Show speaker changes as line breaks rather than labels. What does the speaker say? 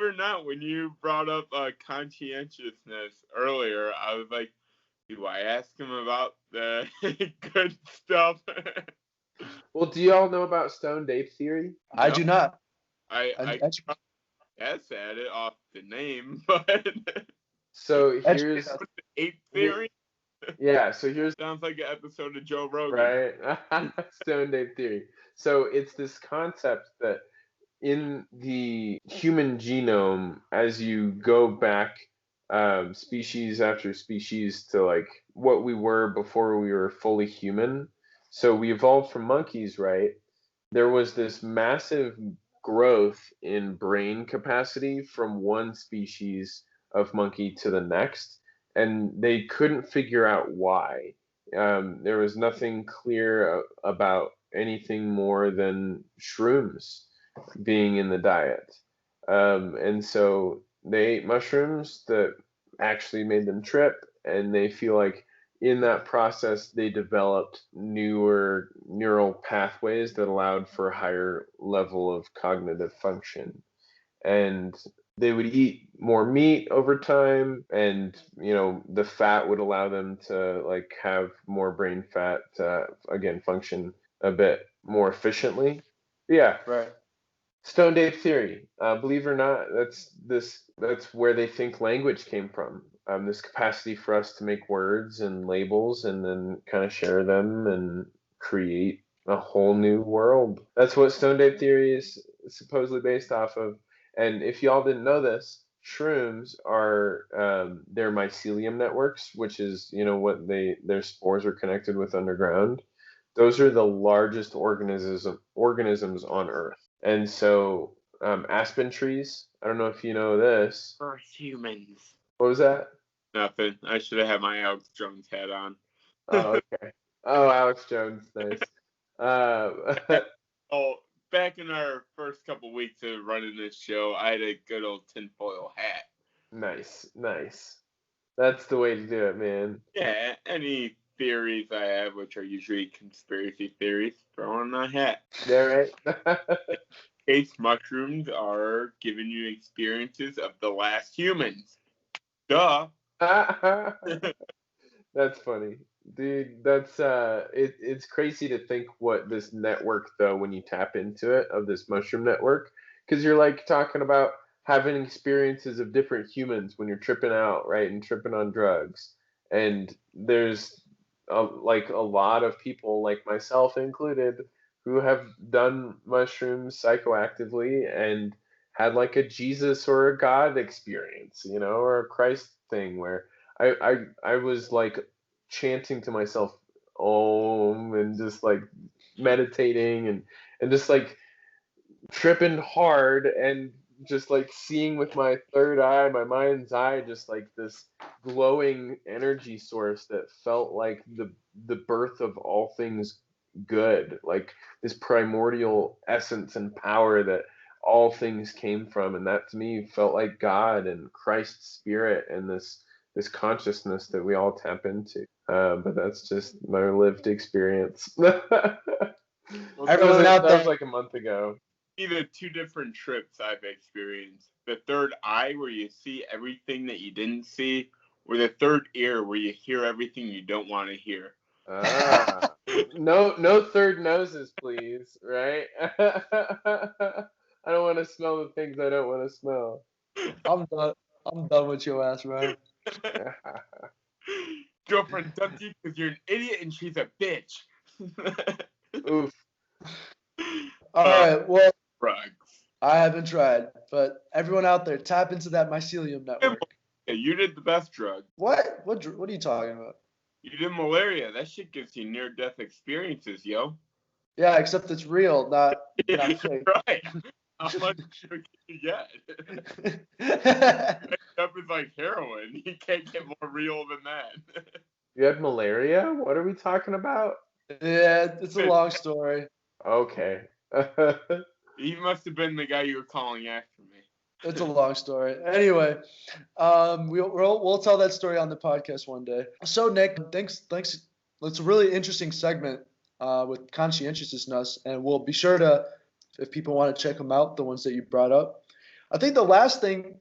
it or not, when you brought up conscientiousness earlier, I was like, do I ask him about the good stuff?
Well, do y'all know about stoned ape theory?
I
No,
do not.
I guess at it off the name, but
So
Educate
here's
us.
the ape
here,
theory
yeah. So here's
sounds like an episode of Joe Rogan.
right stoned ape theory. So it's this concept that in the human genome, as you go back species after species to like what we were before we were fully human. So we evolved from monkeys, right? There was this massive growth in brain capacity from one species of monkey to the next, and they couldn't figure out why. There was nothing clear about anything more than shrooms being in the diet. And so they ate mushrooms that actually made them trip, and they feel like in that process they developed newer neural pathways that allowed for a higher level of cognitive function. And they would eat more meat over time, and the fat would allow them to like have more brain fat to again function a bit more efficiently. Yeah,
Right.
stoned ape theory. Believe it or not, that's where they think language came from. This capacity for us to make words and labels and then kind of share them and create a whole new world. That's what stoned ape theory is supposedly based off of. And if y'all didn't know this, shrooms are their mycelium networks, which is what their spores are connected with underground. Those are the largest organisms on Earth. And so aspen trees, I don't know if you know this.
For humans.
What was that?
Nothing. I should have had my Alex Jones hat on.
Oh, okay. Oh, Alex Jones, nice. Uh,
Oh, back in our first couple weeks of running this show, I had a good old tinfoil hat.
nice, nice. That's the way to do it, man.
Yeah, any theories I have, which are usually conspiracy theories, throw on a hat.
Yeah, right?
Case mushrooms are giving you experiences of the last humans. Duh.
That's funny. Dude, it's crazy to think what this network though when you tap into it of this mushroom network, because you're like talking about having experiences of different humans when you're tripping out, right, and tripping on drugs. And there's like a lot of people like myself included who have done mushrooms psychoactively and had like a Jesus or a God experience, or a Christ thing where I was like chanting to myself om and just like meditating and just like tripping hard and just like seeing with my third eye, my mind's eye, just like this glowing energy source that felt like the birth of all things good, like this primordial essence and power that all things came from. And that to me felt like God and Christ's spirit and this consciousness that we all tap into. But that's just my lived experience. that
Everyone out
was
there,
like a month ago.
Either two different trips I've experienced. The third eye, where you see everything that you didn't see, or the third ear, where you hear everything you don't want to hear.
Ah, no third noses, please. Right? I don't want to smell the things I don't want to smell.
I'm done. I'm done with your ass, right?
Girlfriend dumped you because you're an idiot and she's a bitch.
Oof.
All right. Well,
Drugs.
I haven't tried, but everyone out there, tap into that mycelium network.
Yeah, you did the best drug.
What? What are you talking about?
You did malaria. That shit gives you near-death experiences, yo.
Yeah, except it's real, not fake.
Right. How much sugar can you get? Up is like heroin. You can't get more real than that.
You had malaria? What are we talking about?
Yeah, it's a long story.
Okay.
He must have been the guy you were calling after me.
It's a long story. Anyway, we'll tell that story on the podcast one day. So Nick, thanks. It's a really interesting segment with conscientiousness, and we'll be sure to, if people want to check them out, the ones that you brought up, I think the last thing